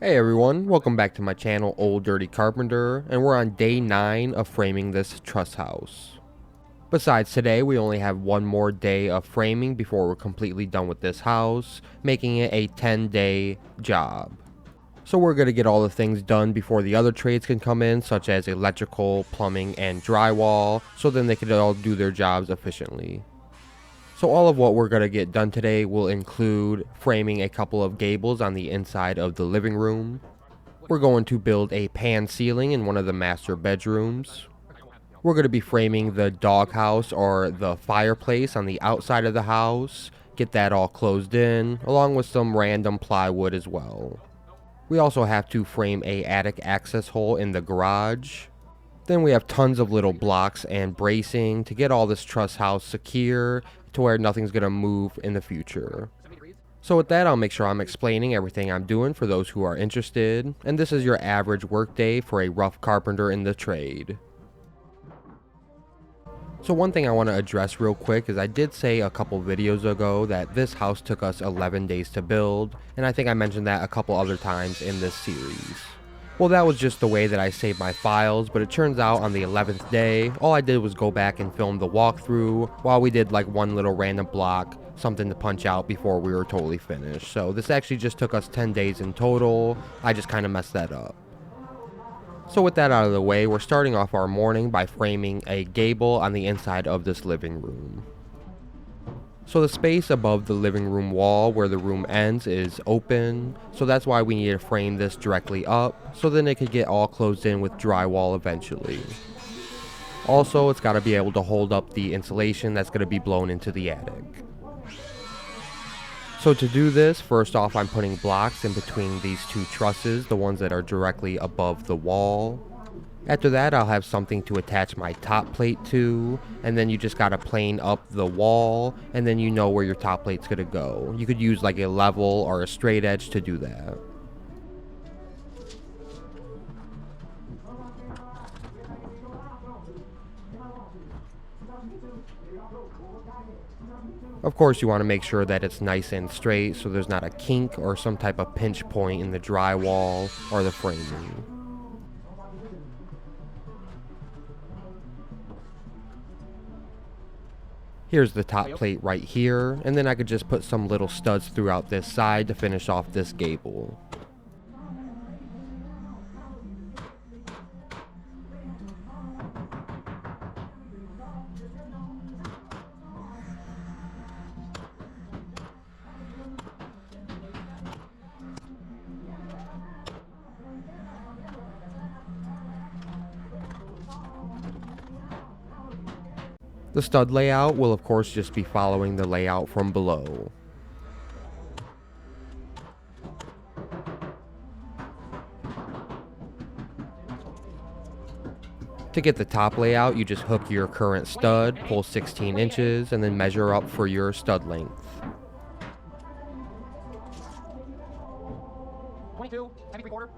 Hey everyone, welcome back to my channel, Old Dirty Carpenter, and we're on day 9 of framing this truss house. Besides today, we only have one more day of framing before we're completely done with this house, making it a 10-day job. So we're going to get all the things done before the other trades can come in, such as electrical, plumbing, and drywall, so then they can all do their jobs efficiently. So all of what we're going to get done today will include framing a couple of gables on the inside of the living room. We're going to build a pan ceiling in one of the master bedrooms. We're going to be framing the doghouse or the fireplace on the outside of the house, get that all closed in, along with some random plywood as well. We also have to frame a attic access hole in the garage. Then we have tons of little blocks and bracing to get all this truss house secure to where nothing's going to move in the future. So with that, I'll make sure I'm explaining everything I'm doing for those who are interested, and this is your average workday for a rough carpenter in the trade. So one thing I want to address real quick is I did say a couple videos ago that this house took us 11 days to build, and I think I mentioned that a couple other times in this series. Well, that was just the way that I saved my files, but it turns out on the 11th day, all I did was go back and film the walkthrough while we did like one little random block, something to punch out before we were totally finished. So this actually just took us 10 days in total. I just kind of messed that up. So with that out of the way, we're starting off our morning by framing a gable on the inside of this living room. So the space above the living room wall where the room ends is open, so that's why we need to frame this directly up, so then it could get all closed in with drywall eventually. Also, it's got to be able to hold up the insulation that's going to be blown into the attic. So to do this, first off I'm putting blocks in between these two trusses, the ones that are directly above the wall. After that, I'll have something to attach my top plate to, and then you just gotta plane up the wall, and then you know where your top plate's gonna go. You could use like a level or a straight edge to do that. Of course, you want to make sure that it's nice and straight so there's not a kink or some type of pinch point in the drywall or the framing. Here's the top plate right here, and then I could just put some little studs throughout this side to finish off this gable. The stud layout will of course just be following the layout from below. To get the top layout, you just hook your current stud, pull 16 inches, and then measure up for your stud length. 22, heavy 3/4.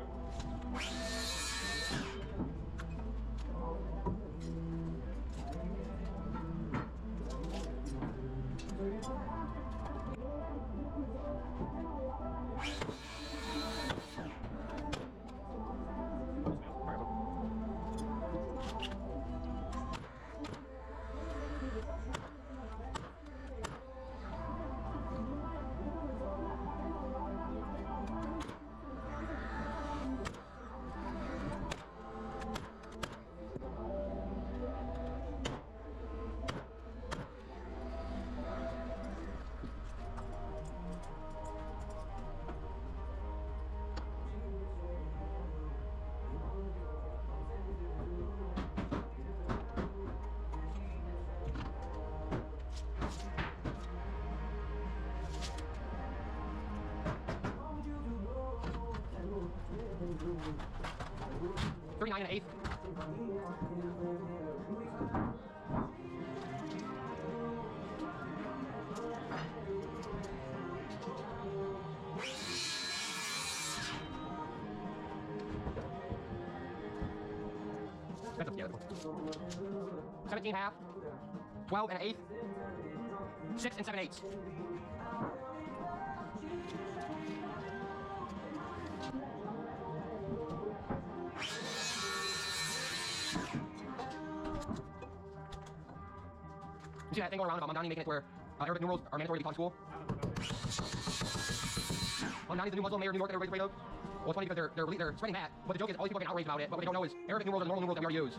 $39 and 1/8. That's together. 17 half, 12 and 1/8, 6 and 7/8. see that thing going around about Mamdani making it where Arabic numerals are mandatory to be taught in school? Mamdani's the new Muslim mayor of New York that everybody's afraid of. Well, it's funny because they're spreading that, but the joke is all these people are getting outraged about it, but what they don't know is Arabic numerals are the normal numerals that we already use.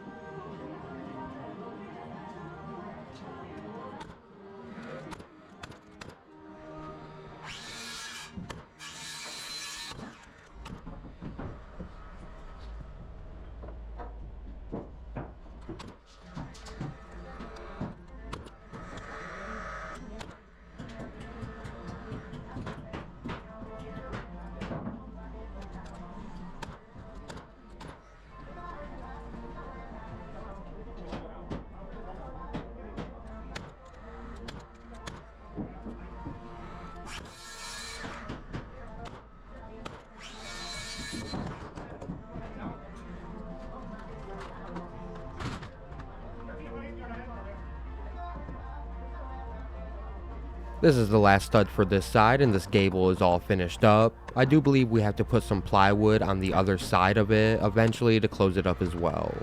This is the last stud for this side, and this gable is all finished up. I do believe we have to put some plywood on the other side of it eventually to close it up as well.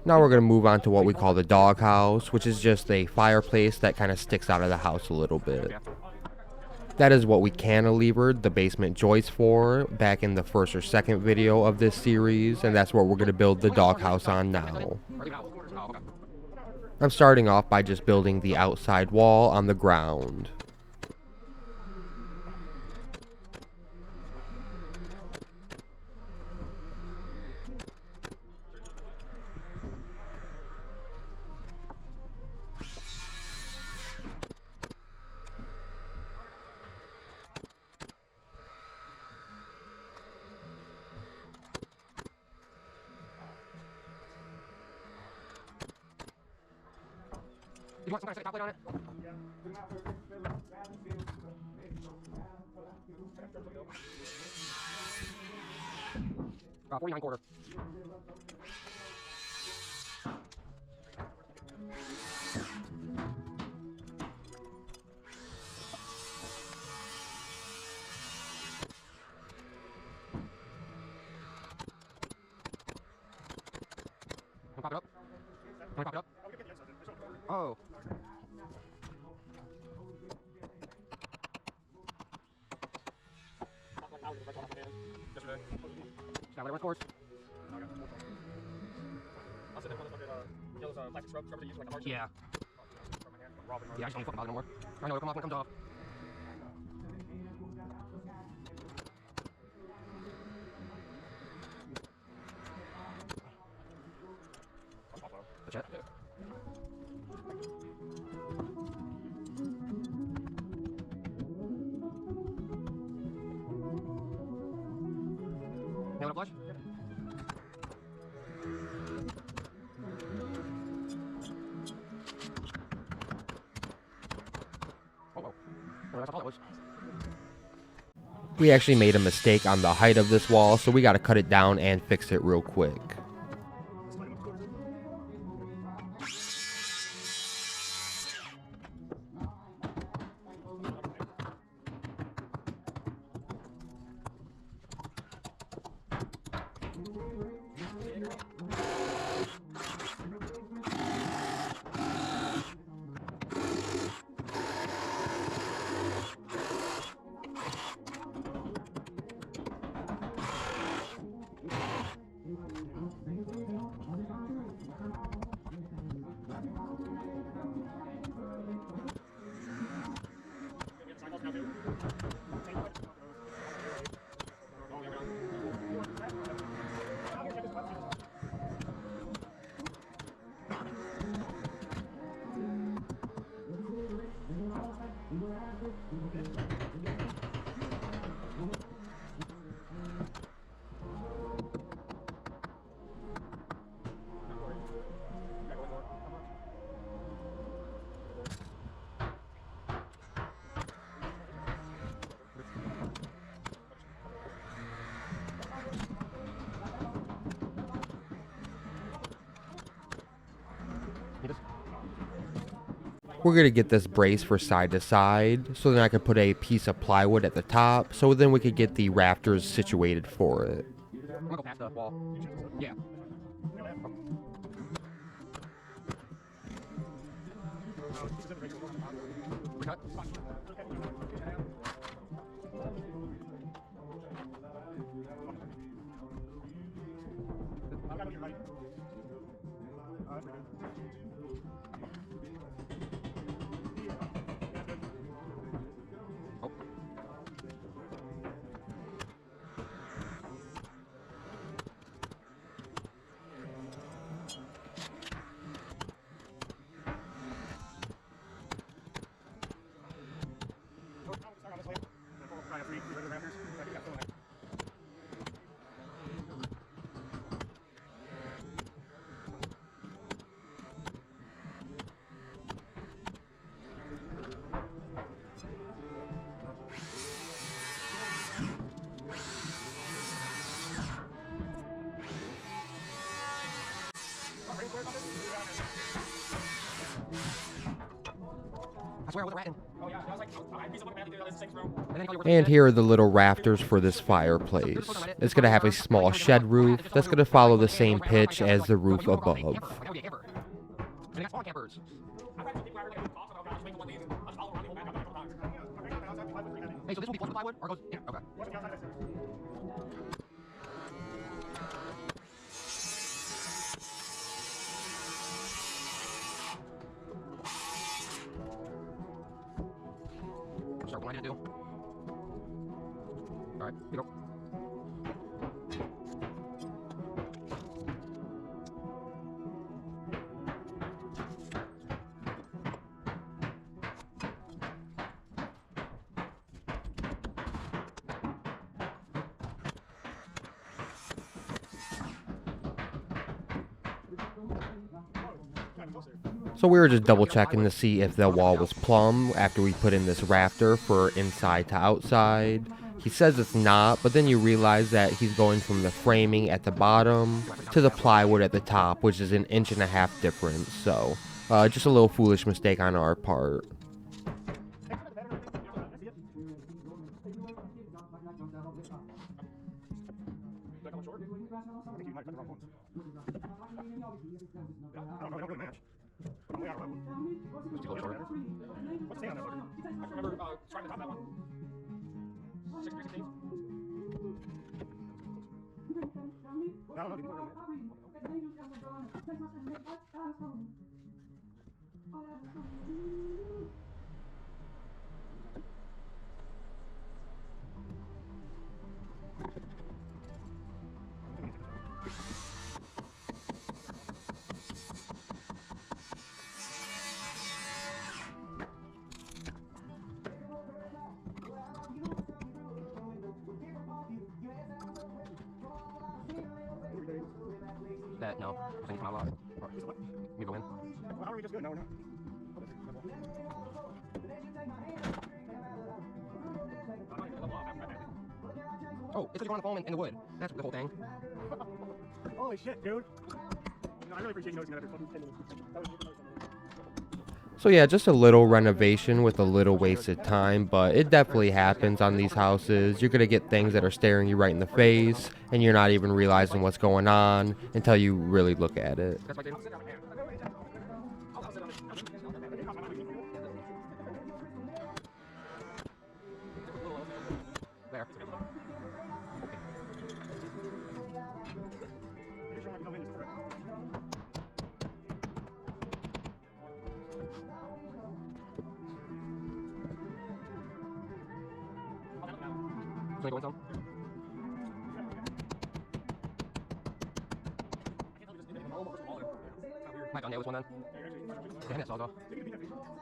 Now we're going to move on to what we call the doghouse, which is just a fireplace that kind of sticks out of the house a little bit. That is what we cantilevered the basement joist for back in the first or second video of this series, and that's what we're going to build the doghouse on now. I'm starting off by just building the outside wall on the ground. You want some kind of top plate on it? About 49 quarter. Pop it up. Pop it up. Oh. Got whatever scores. Yeah. Yeah, I just don't even fucking bother no more. I know it'll come off when it comes off. That's it. Nail it flush? Oh, whoa. Oh, that's all it was. We actually made a mistake on the height of this wall, so we got to cut it down and fix it real quick. We're going to get this brace for side to side, so then I could put a piece of plywood at the top, so then we could get the rafters situated for it. I'm gonna go past the wall. Yeah. Recut. Oh. I swear I wasn't ratting. Oh yeah, I was like, I piece of looking at it, this 6 room. And here are the little rafters for this fireplace. It's going to have a small shed roof that's going to follow the same pitch as the roof above. And that's all campers. Hey, so this will be flush with plywood, or goes? Yeah, okay. Start what I need to do. All right, here we go. So we were just double checking to see if the wall was plumb after we put in this rafter for inside to outside. He says it's not, but then you realize that he's going from the framing at the bottom to the plywood at the top, which is 1.5 inches difference. So just a little foolish mistake on our part. That, no. I think I'm out. You go in. How are we just good? No, we're not. Oh, it's because you're on the foam and the wood. That's the whole thing. Holy shit, dude. No, I really appreciate you noticing that every fucking 10 minutes. That was So yeah, just a little renovation with a little wasted time, but it definitely happens on these houses. You're gonna get things that are staring you right in the face, and you're not even realizing what's going on until you really look at it. That's right, dude. There. Can I go in some? Might go nail this one then. Damn it, so I'll go.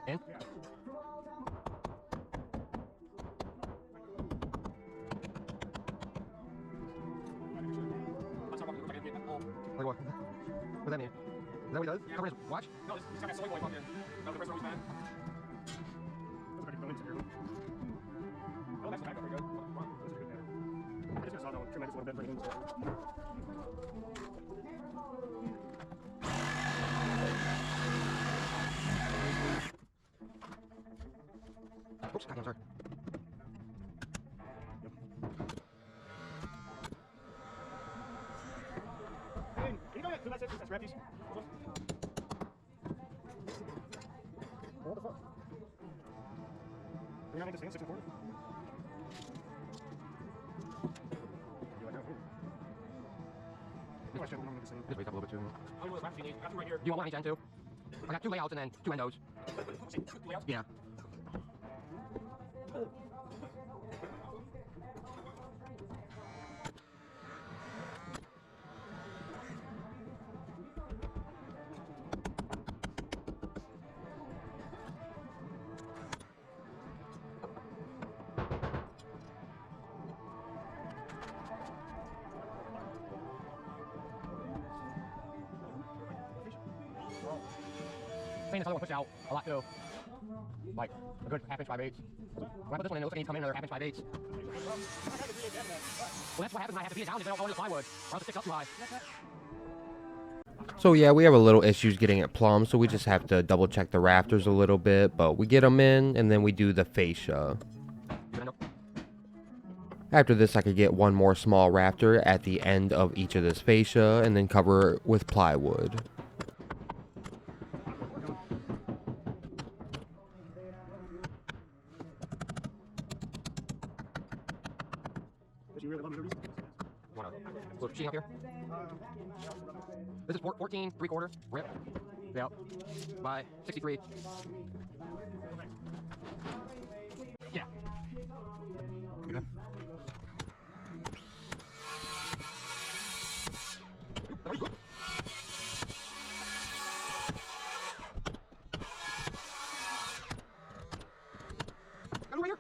In? Like what? What does that mean? Is that what he does? Cover his watch? No, this guy got soy boy fucking. No, the rest are always mad. Those are pretty filming here. Oh, that's back up pretty good. Wow, this is a good banner. I just saw that one. Trim that just a little bit, bring it in. Oops, goddamn, sorry. Hey, can you go ahead and do that six? Grab these. What the fuck? Can you not make this thing 6 and 4? Just wait up a little bit too. How many wraps do you need? Wraps right here. Do you want one on each end too? I got 2 layouts and then 2 endos. Layouts? Yeah. Saying this other one pushed out a lot too. Like a good half inch 5/8. When I put this one in, it looks like it needs to come in another half inch 5/8. Well, that's what happens when I have to beat it down if they don't go into the plywood. Or else it sticks up too high. So yeah, we have a little issues getting it plumb, so we just have to double check the rafters a little bit, but we get them in and then we do the fascia. After this, I could get one more small rafter at the end of each of this fascia and then cover it with plywood. Sheathing up here. This is 14 3/4 rip. Yep. By 63. Yeah. Okay. Over here.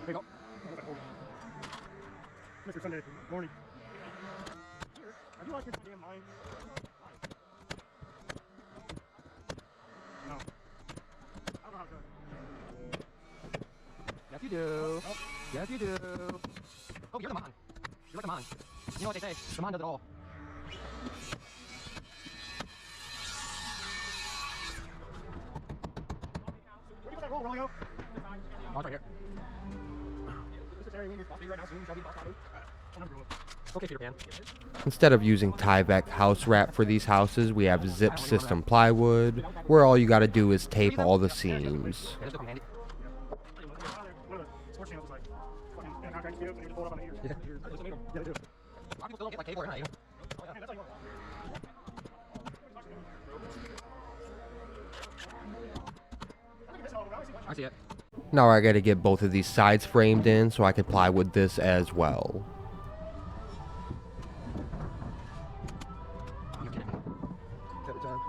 There you go. Mr. Sunday morning. Are you lost your damn mind? No. I don't know how to. Yes, you do. Oh. Yes, you do. Oh, you're the man. You're like the man. You know what they say? The man does it all. Where do you put that roll, Rolio? Oh, it's right here. This is Terry Winger's boss right now, soon shall be boss Bobby. Okay, Peter Pan. Instead of using Tyvek house wrap for these houses, we have zip system plywood, where all you gotta do is tape all the seams. Yeah, this will come handy. One of the sports channels was like, fucking contract videos, and you just pull it up on the ears. Yeah. Yeah, they do. A lot of people still don't get like cable or not even. Oh, yeah. Man, that's how you want. I see it. Now I gotta get both of these sides framed in so I can plywood this as well. You're kidding me. Every time.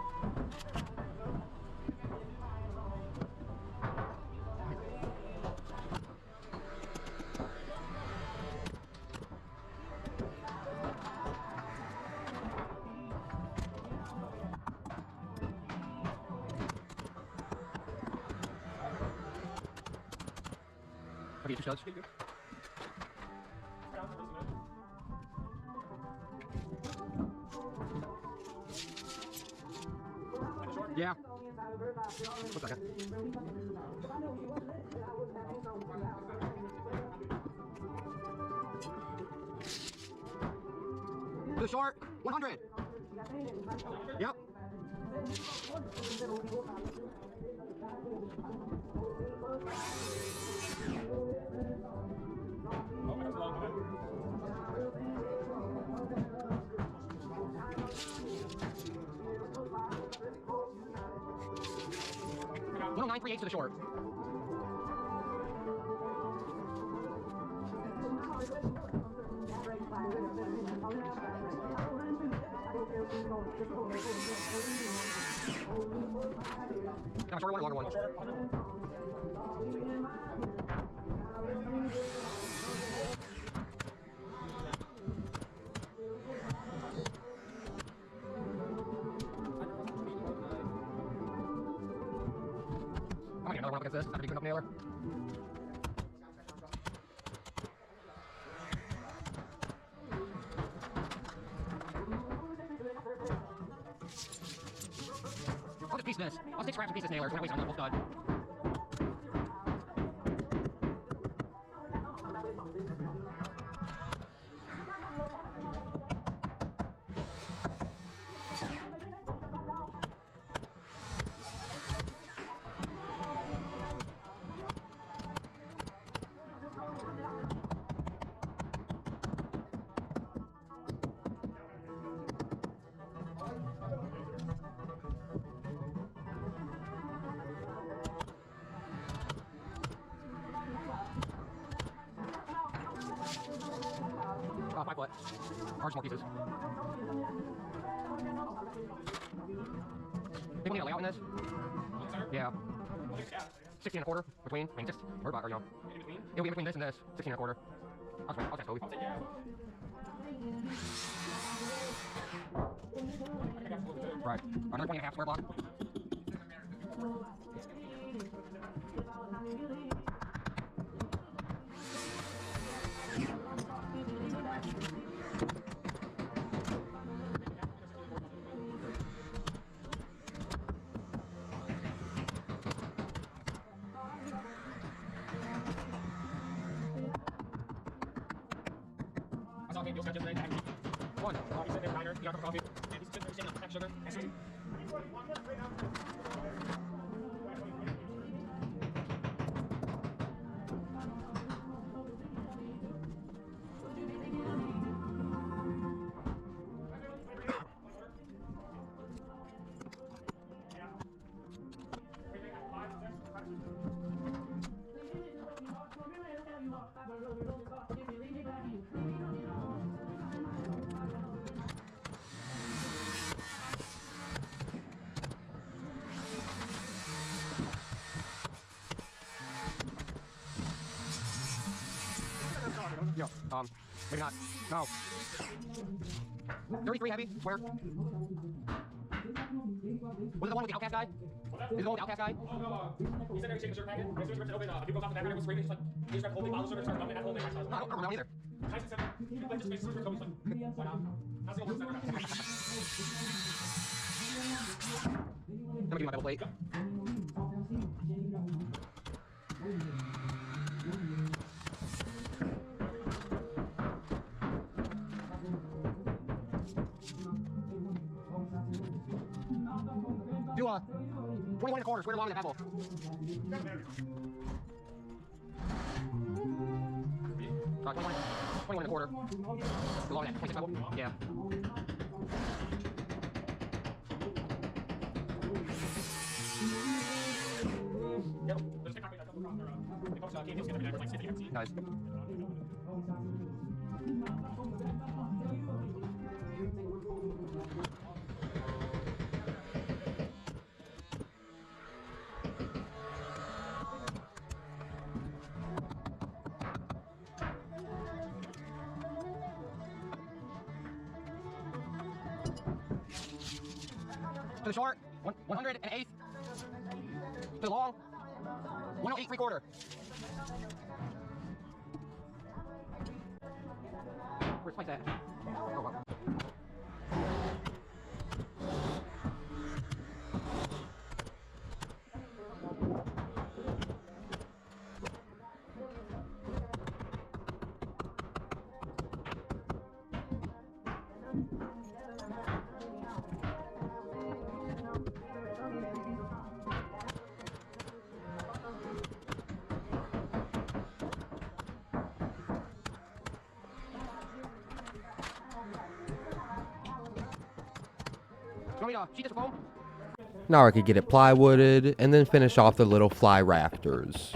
I'll get 2 studs. Yeah. 1 second. To the short, 100. Yep. Little 9/3/8 to the short. Now, shorter one or longer one? I might get another one up against this. That's a pretty good enough nailer. I'll just piece this. I'll take scraps and piece this nailer. We're not wasting on the full stud. Oh, 5 foot. Ours more pieces. Think we need a layout in this? Yeah. 16 and a quarter between. I mean, just, or about, or you know. It'll be in between this and this. 16 and a quarter. I'll text Toby. Right. Another 20 and a half square block. One. Yo, maybe not. No. 33 heavy, square. Was it the one with the outcast guy? Is it the one with the outcast guy? Oh, no. He said every shaking shirt packet. As soon as he ripped it open, if he goes off the back, and was screaming, he's like, he just grabbed the whole thing, bottle server, started dumping that whole thing. No, I don't remember either. Tyson said, he played his face, as soon as he ripped it open, he's like, why not? That's the only thing Let me give you my double plate. Do 21 and a quarter, square along the bevel. 21 and a quarter. Along that 26 bevel. Yeah. Nice. To the short, 108th. To the long, 108 3/4. Where's Spice at? Oh, wow. You want me to sheet this with foam? Now I could get it plywooded and then finish off the little fly rafters.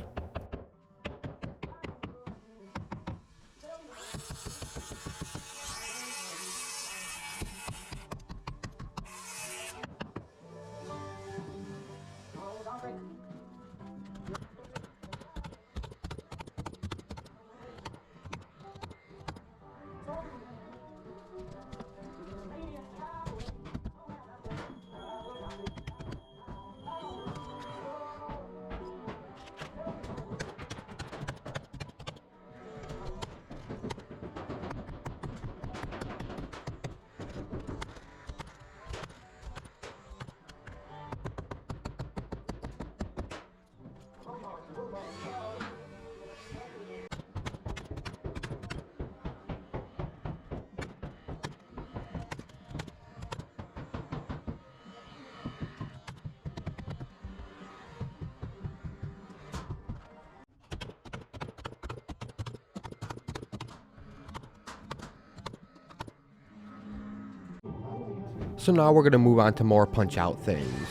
So now we're going to move on to more punch-out things.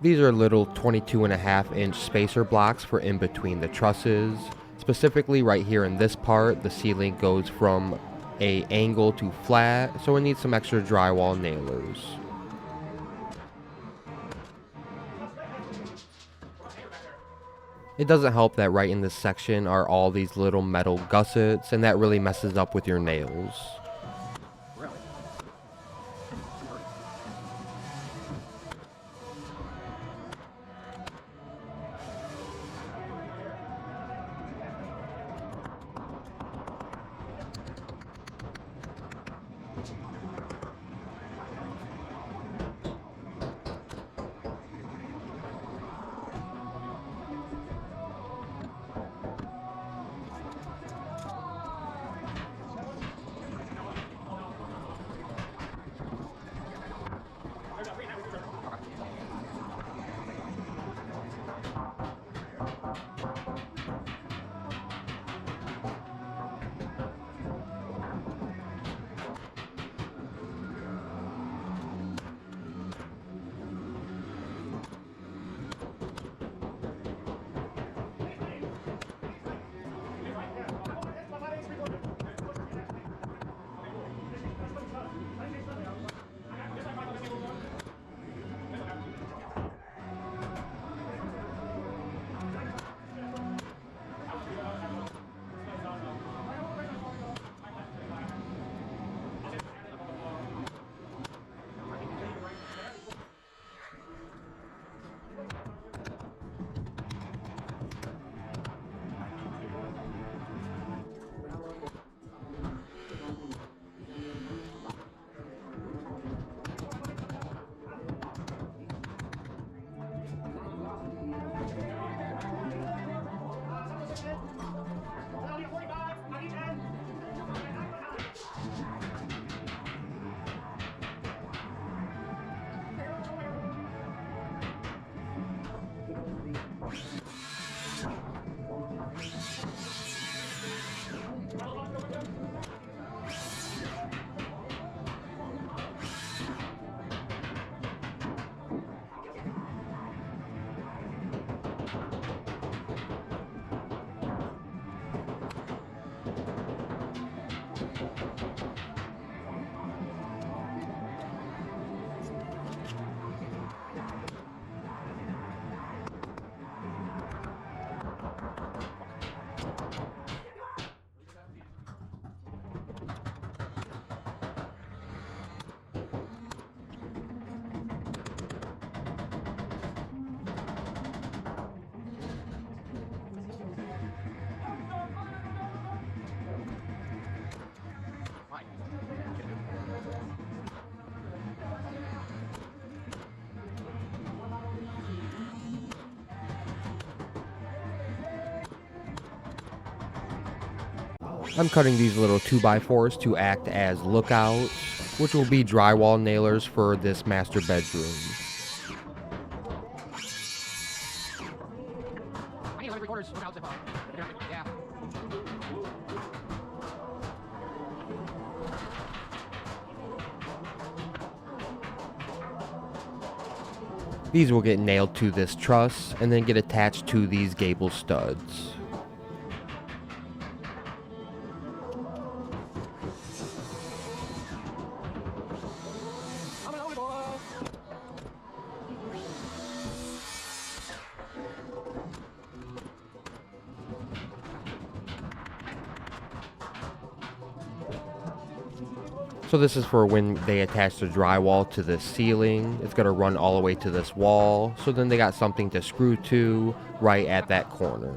These are little 22.5-inch spacer blocks for in between the trusses. Specifically right here in this part, the ceiling goes from a angle to flat, so it needs some extra drywall nailers. It doesn't help that right in this section are all these little metal gussets, and that really messes up with your nails. I'm cutting these little 2x4s to act as lookouts, which will be drywall nailers for this master bedroom. I need 11 3/4 lookouts if, yeah. These will get nailed to this truss and then get attached to these gable studs. So this is for when they attach the drywall to the ceiling. It's going to run all the way to this wall. So then they got something to screw to right at that corner.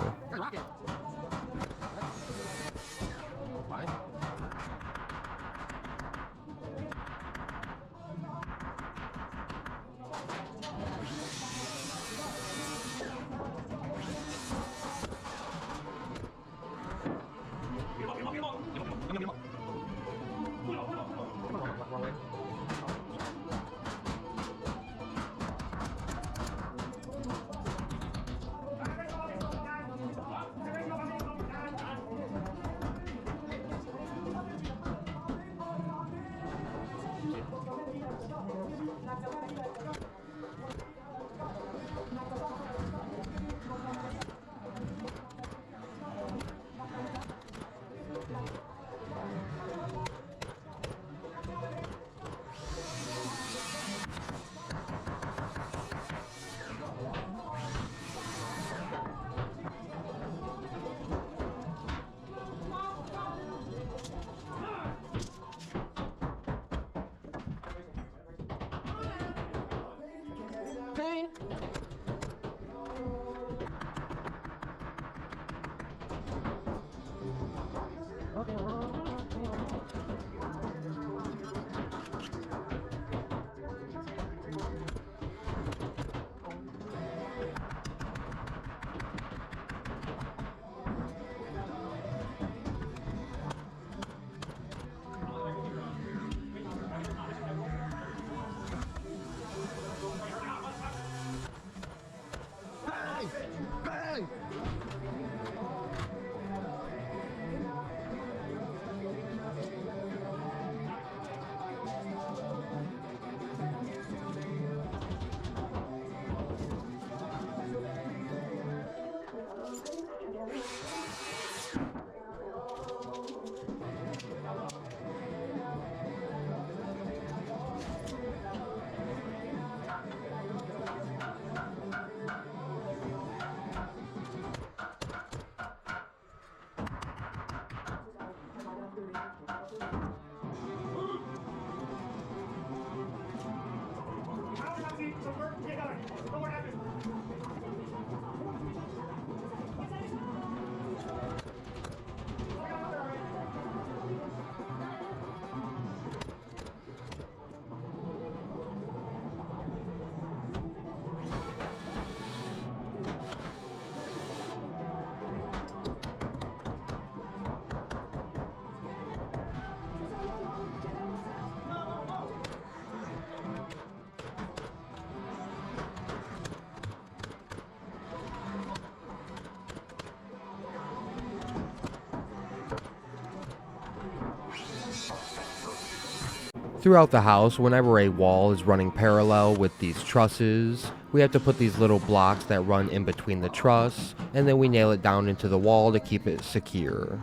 Throughout the house, whenever a wall is running parallel with these trusses, we have to put these little blocks that run in between the truss, and then we nail it down into the wall to keep it secure.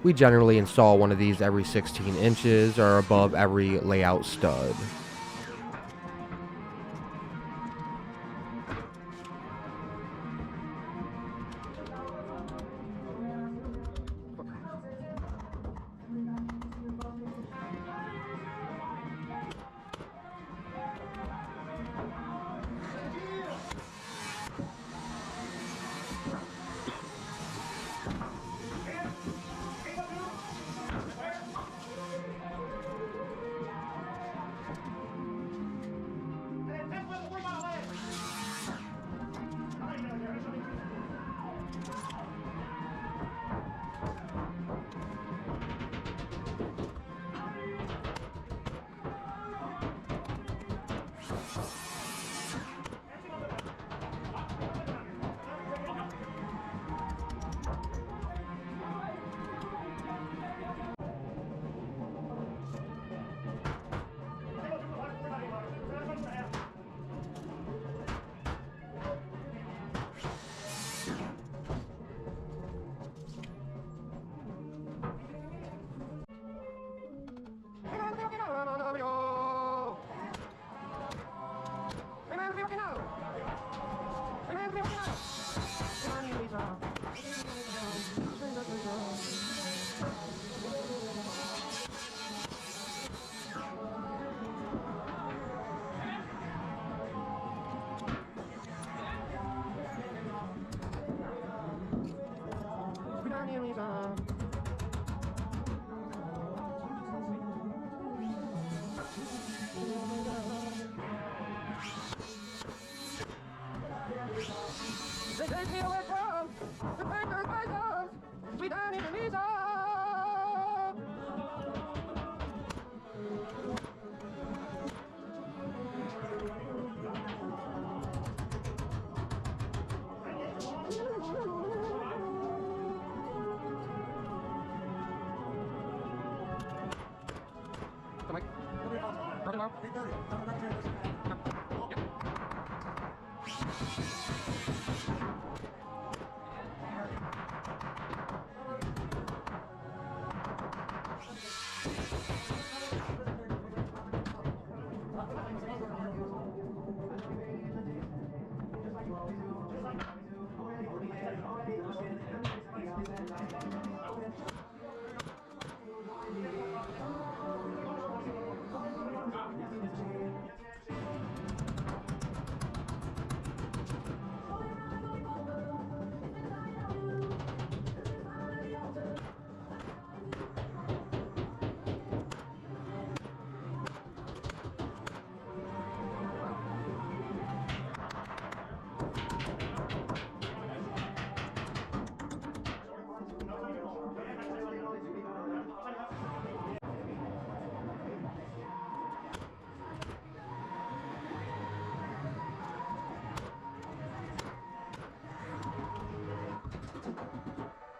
We generally install one of these every 16 inches or above every layout stud.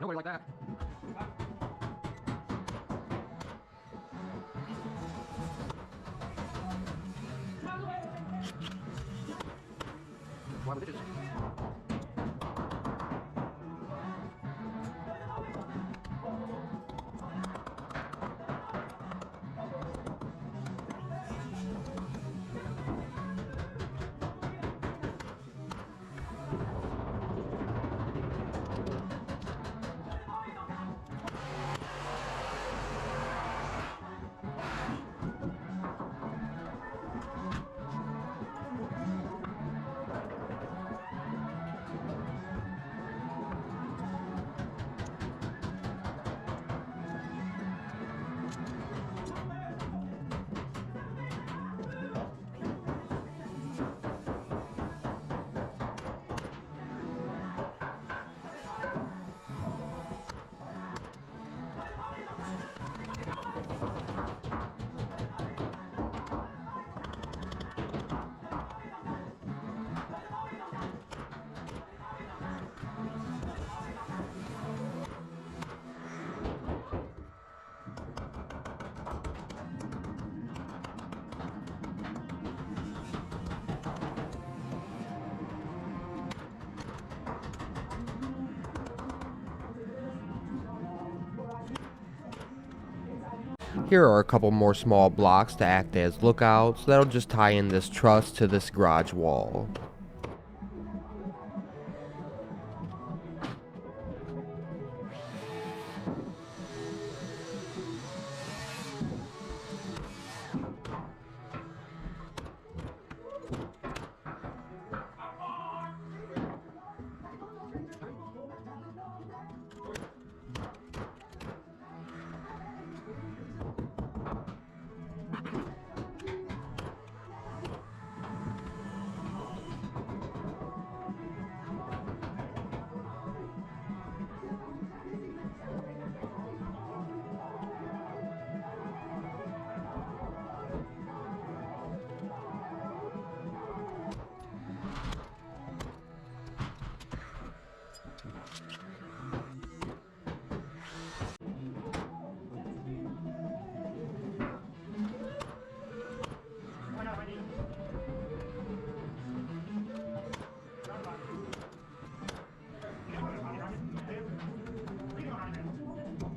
Nobody like that. Why would it Here are a couple more small blocks to act as lookouts that'll just tie in this truss to this garage wall.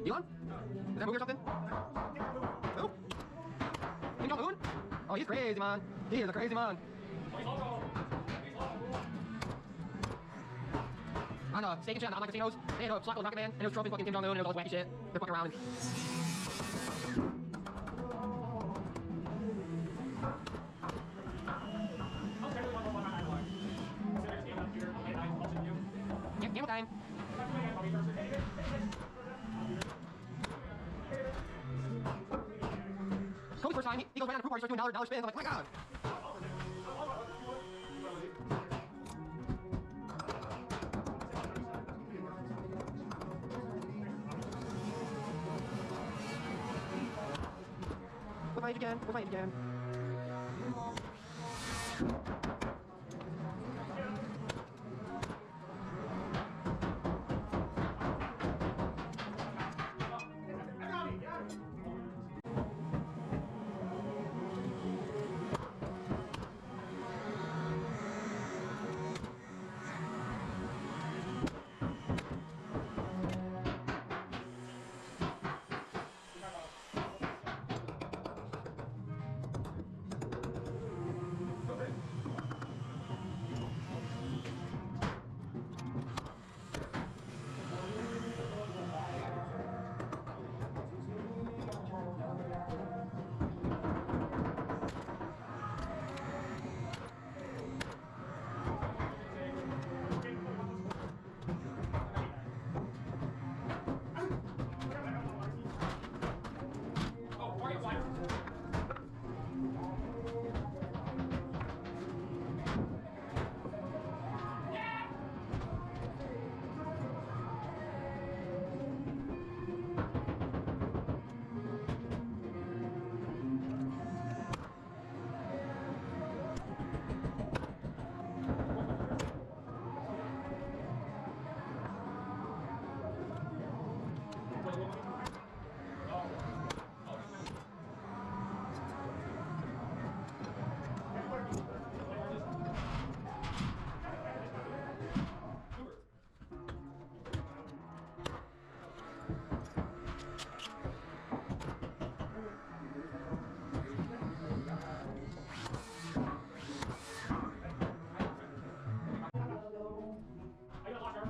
Elon? Is that movie or something? Who? Kim Jong-un? Oh, he's crazy, man. He is a crazy man. On Steak and Shit on online casinos, they had a slot with Rocket Man, and it was trophy fucking Kim Jong-un, and it was all this wacky shit. They're fucking around. Yep, game time. Kobe's first time, he goes around the pool party, starts doing dollar spins. I'm like, my god. We'll fight again. We'll fight again.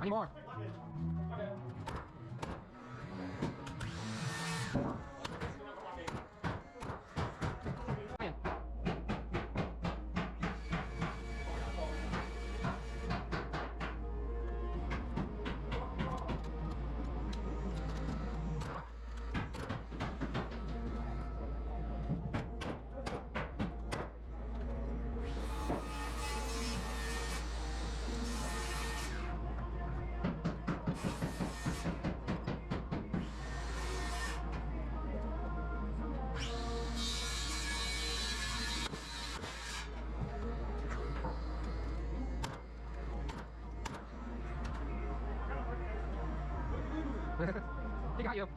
I need more. He got you.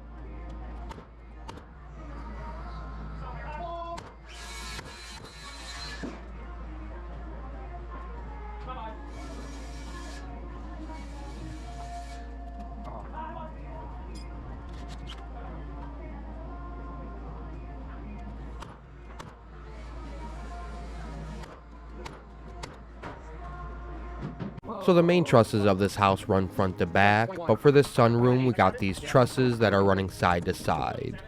So the main trusses of this house run front to back, but for this sunroom we got these trusses that are running side to side.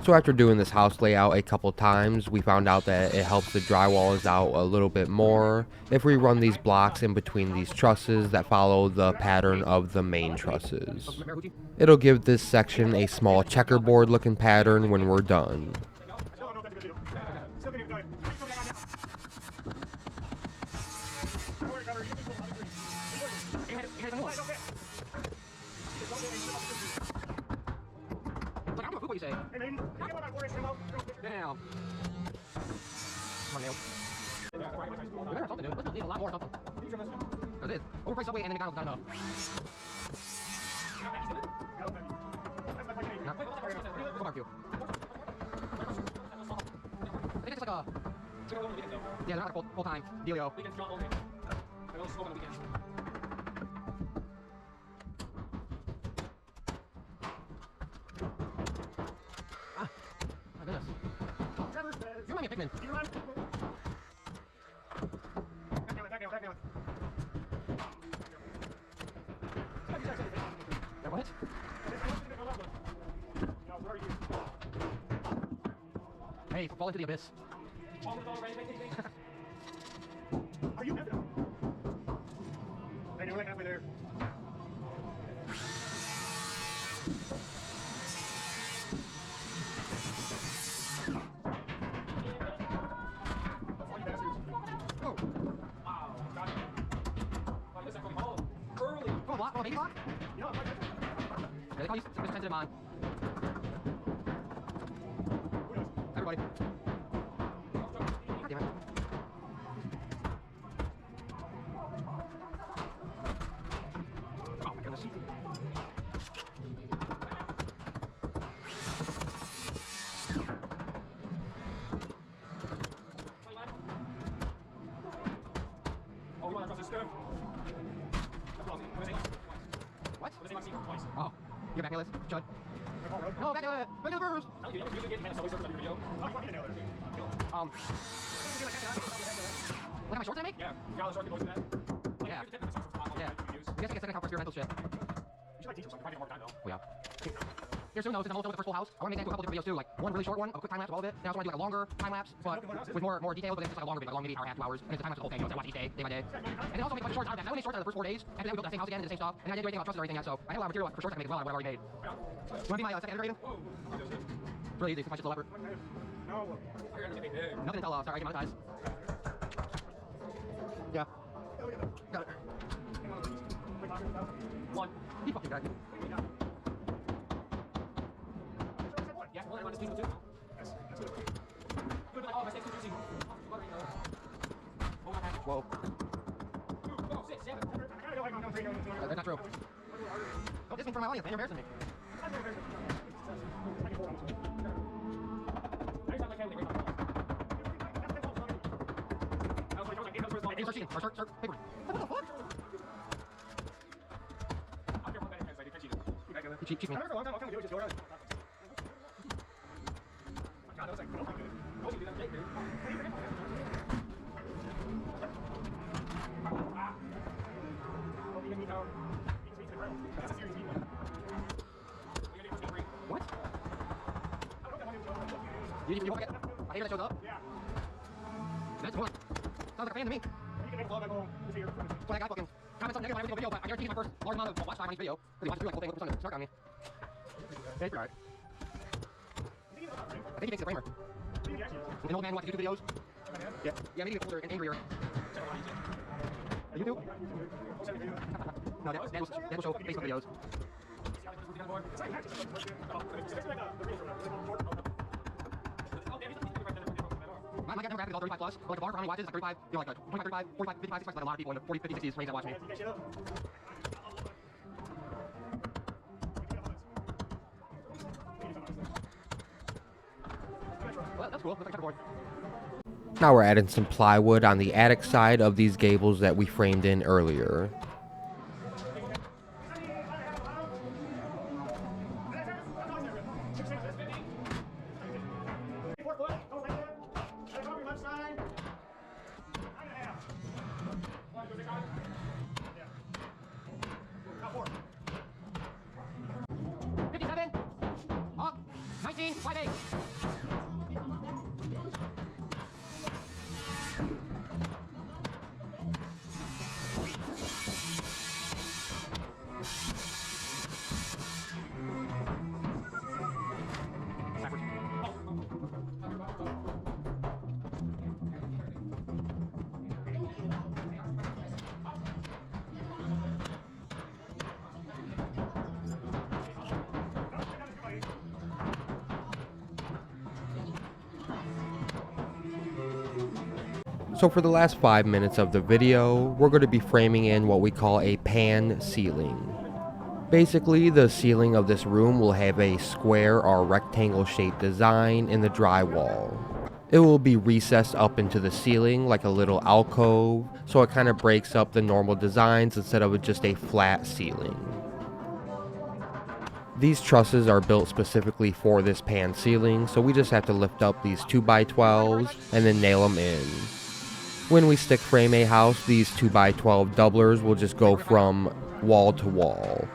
So after doing this house layout a couple times, we found out that it helps the drywalls out a little bit more if we run these blocks in between these trusses that follow the pattern of the main trusses. It'll give this section a small checkerboard looking pattern when we're done. What do you say? Damn. Come on, Neil. We better have something, dude. Let's need a lot more or something. That's it. Overpriced Subway and then McDonald's not enough. Go barbecue. I think it's like a... Yeah, they're not like full-time dealio. My goodness. You remind me of Pigman. Yeah, what? Hey, fall into the abyss. Are you? Hey, you're like halfway there. Oh, block? Oh, baby block? Yeah, they call you sensitive on. Everybody. God damn it. Oh my goodness. Oh, you want to cross this stone? What? Oh, you're back, Nicholas. Chud. No, back to it. Back to the first. Look at my shorts I make? Yeah, you got the short that. Yeah. Yeah. You guys take a second account for experimental shit. You should like teach them something. Probably more time though. Oh, yeah. Here soon, though, since I'm almost done with the first full house, I want to make that into a couple different videos too. Like one really short one, a quick time lapse of all of it. And I also want to do like a longer time lapse, but with more details. But then it's just like a longer video, like long maybe an hour and a half, 2 hours. And it's a time lapse of the whole thing. You know, so I watch each day by day. And then also make a bunch of shorts out of that. I only shorts out of the first 4 days. After that, we built that same house again and the same stuff. And I didn't do anything about trusses or anything yet, so I have a lot of material for shorts I can make as well. What I've already made. You want to be my second editor, Aiden? It's really easy. My shit's a leopard. No. Nothing until sorry, I get monetized. Yeah. Got it. One. He fucking got it. Yeah, one and one is two. That's good. Good, oh, my state's too juicy. Whoa. 6, 7. I gotta go. That's not true. Don't diss me for my audience, man. You're embarrassing me. Hey, start cheating. Start paper. What the fuck? You cheat me. What? You won't get... I hate when that shows up. Yeah. That's one. Sounds like a fan to me. When I got fucking comments on negative on every single video, but I guarantee he's my first large amount of watch time on each video. Because he watches through like the whole thing with snark on me. Yeah, you're alright. I think he makes it a framer. An old man who watches YouTube videos. Yeah. Yeah, maybe older and angrier. YouTube? No, that will show Facebook videos. My demographic is all 35 plus, but like the bar for how many watches is like 35, you know, like 25, 35, 45, 55, 65, like a lot of people in the 40, 50, 60s range that watch me. Well, that's cool. Looks like a checkerboard. Now we're adding some plywood on the attic side of these gables that we framed in earlier. 5/8. So for the last 5 minutes of the video, we're going to be framing in what we call a pan ceiling. Basically, the ceiling of this room will have a square or rectangle shaped design in the drywall. It will be recessed up into the ceiling like a little alcove, so it kind of breaks up the normal designs instead of just a flat ceiling. These trusses are built specifically for this pan ceiling, so we just have to lift up these 2x12s and then nail them in. When we stick frame a house, these 2x12 doublers will just go from wall to wall.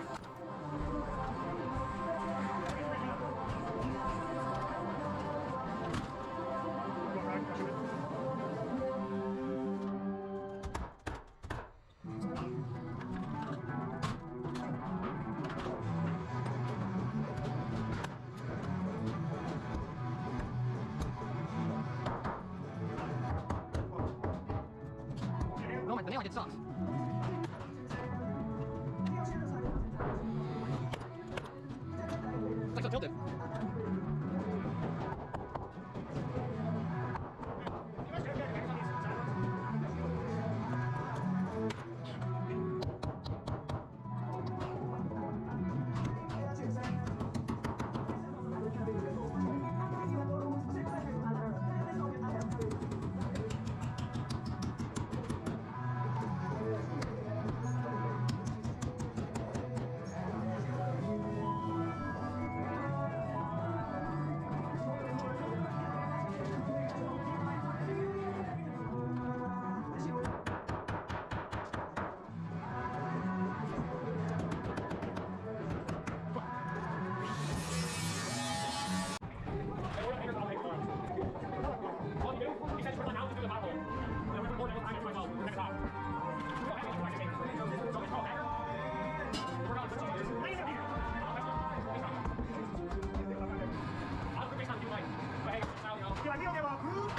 No, the nail I did sucks. It's like so tilted.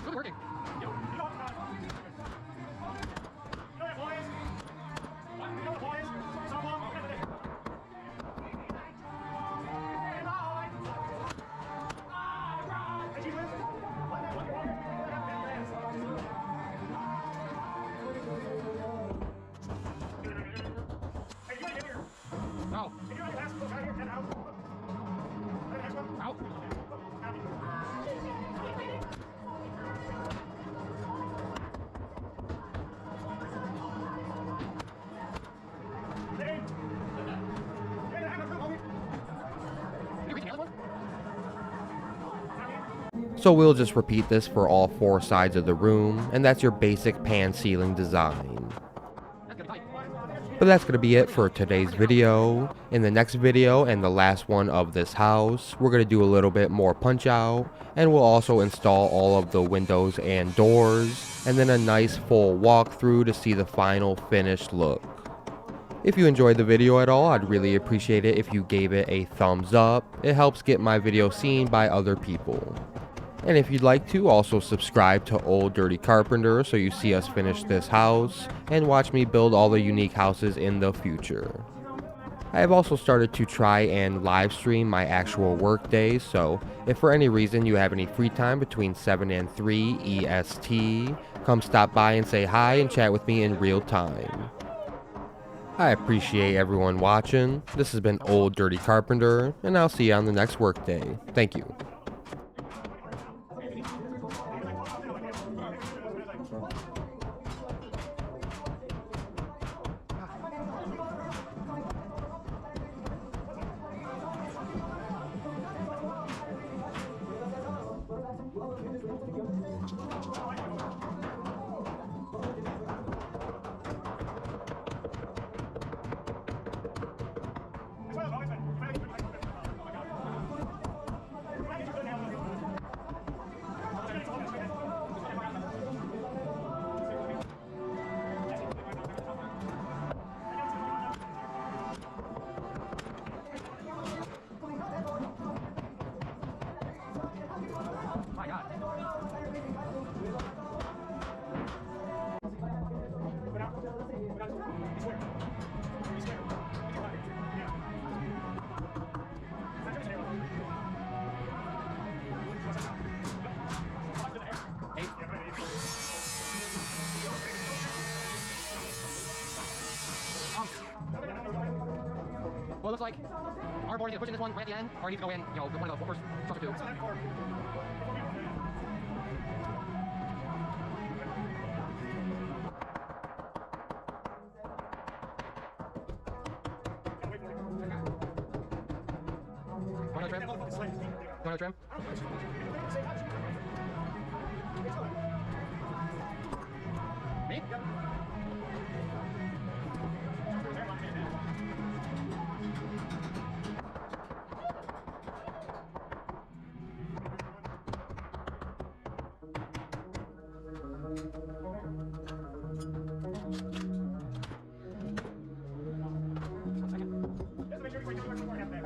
Good working. No. Out. So we'll just repeat this for all 4 sides of the room, and that's your basic pan ceiling design. But that's going to be it for today's video. In the next video, and the last one of this house, we're going to do a little bit more punch out, and we'll also install all of the windows and doors, and then a nice full walkthrough to see the final finished look. If you enjoyed the video at all, I'd really appreciate it if you gave it a thumbs up. It helps get my video seen by other people. And if you'd like to, also subscribe to Old Dirty Carpenter so you see us finish this house and watch me build all the unique houses in the future. I have also started to try and live stream my actual work days, so if for any reason you have any free time between 7 and 3 EST, come stop by and say hi and chat with me in real time. I appreciate everyone watching. This has been Old Dirty Carpenter, and I'll see you on the next workday. Thank you. Well, Well, it looks like our board is either pushing this one right at the end, or it needs to go in, you know, one of the first truck or two. Want another trim? You want another trim? Me? Just make sure you do extra more half